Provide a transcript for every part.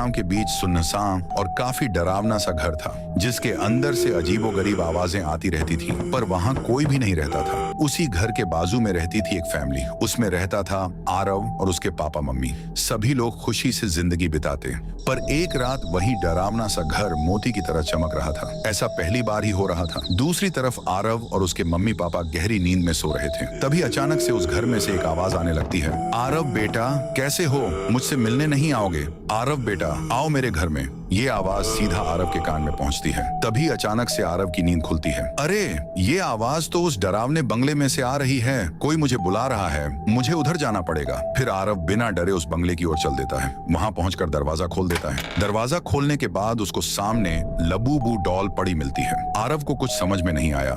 गांव के बीच सुनसान और काफी डरावना सा घर था, जिसके अंदर से अजीबोगरीब आवाजें आती रहती थी, पर वहां कोई भी नहीं रहता था। उसी घर के बाजू में रहती थी एक फैमिली। उसमें रहता था आरव और उसके पापा मम्मी। सभी लोग खुशी से जिंदगी बिताते, पर एक रात वही डरावना सा घर मोती की तरह चमक रहा था। ऐसा पहली बार ही हो रहा था। दूसरी तरफ आरव और उसके मम्मी पापा गहरी नींद में सो रहे थे। तभी अचानक से उस घर में से एक आवाज आने लगती है, आरव बेटा कैसे हो, मुझसे मिलने नहीं आओगे? आरव बेटा आओ मेरे घर में। ये आवाज सीधा आरव के कान में पहुंचती है। तभी अचानक से आरव की नींद खुलती है। अरे ये आवाज तो उस डरावने बंगले में से आ रही है, कोई मुझे बुला रहा है, मुझे उधर जाना पड़ेगा। फिर आरव बिना डरे उस बंगले की ओर चल देता है। वहां पहुंचकर दरवाजा खोल देता है। दरवाजा खोलने के बाद उसको सामने लबूबू डॉल पड़ी मिलती है। आरव को कुछ समझ में नहीं आया।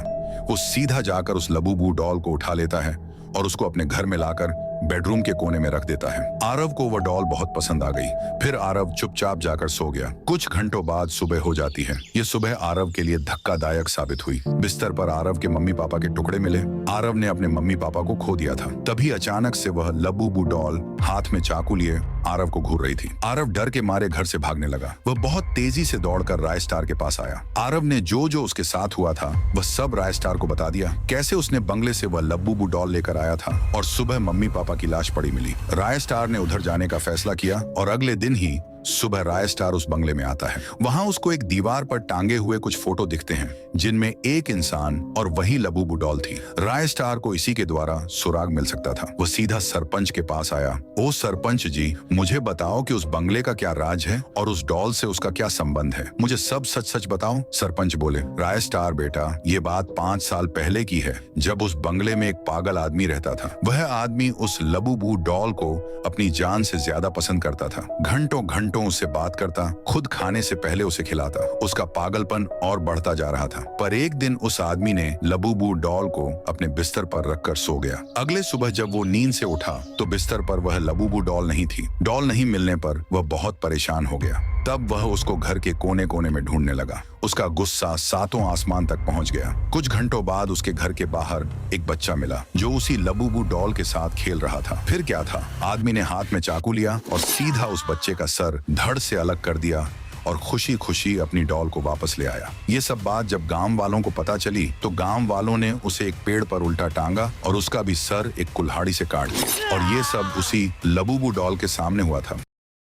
वो सीधा जाकर उस लबूबू डॉल को उठा लेता है और उसको अपने घर में लाकर बेडरूम के कोने में रख देता है। आरव को वह डॉल बहुत पसंद आ गई। फिर आरव चुपचाप जाकर सो गया। कुछ घंटों बाद सुबह हो जाती है। ये सुबह आरव के लिए धक्कादायक साबित हुई। बिस्तर पर आरव के मम्मी पापा के टुकड़े मिले। आरव ने अपने मम्मी पापा को खो दिया था। तभी अचानक से वह लबूबू डॉल हाथ में चाकू लिए आरव को घूर रही थी। आरव डर के मारे घर से भागने लगा। वह बहुत तेजी से दौड़कर राय स्टार के पास आया। आरव ने जो जो उसके साथ हुआ था वह सब राय स्टार को बता दिया। कैसे उसने बंगले से वह लबूबू डॉल लेकर आया था और सुबह मम्मी पापा की लाश पड़ी मिली। राय स्टार ने उधर जाने का फैसला किया और अगले दिन ही सुबह राय स्टार उस बंगले में आता है। वहां उसको एक दीवार पर टांगे हुए कुछ फोटो दिखते हैं, जिनमें एक इंसान और वही लबूबू डॉल थी। राय स्टार को इसी के द्वारा सुराग मिल सकता था। वो सीधा सरपंच के पास आया। ओ सरपंच जी, मुझे बताओ कि उस बंगले का क्या राज है और उस डॉल से उसका क्या संबंध है। मुझे सब सच सच बताओ। सरपंच बोले, राय स्टार बेटा, ये बात 5 साल पहले की है, जब उस बंगले में एक पागल आदमी रहता था। वह आदमी उस लबूबू डॉल को अपनी जान से ज्यादा पसंद करता था। घंटों घंटों उससे बात करता, खुद खाने से पहले उसे खिलाता। उसका पागलपन और बढ़ता जा रहा था। पर एक दिन उस आदमी ने लबूबू डॉल को अपने बिस्तर पर रखकर सो गया। अगले सुबह जब वो नींद से उठा तो बिस्तर पर वह लबूबू डॉल नहीं थी। डॉल नहीं मिलने पर वह बहुत परेशान हो गया। तब वह उसको घर के कोने कोने में ढूंढने लगा। उसका गुस्सा 7वें आसमान तक पहुंच गया। कुछ घंटों बाद उसके घर के बाहर एक बच्चा मिला, जो उसी लबूबू डॉल के साथ खेल रहा था। फिर क्या था, आदमी ने हाथ में चाकू लिया और सीधा उस बच्चे का सर धड़ से अलग कर दिया और खुशी खुशी अपनी डॉल को वापस ले आया। ये सब बात जब गांव वालों को पता चली तो गांव वालों ने उसे एक पेड़ पर उल्टा टांगा और उसका भी सर एक कुल्हाड़ी से काट दिया। और ये सब उसी लबूबू डॉल के सामने हुआ था।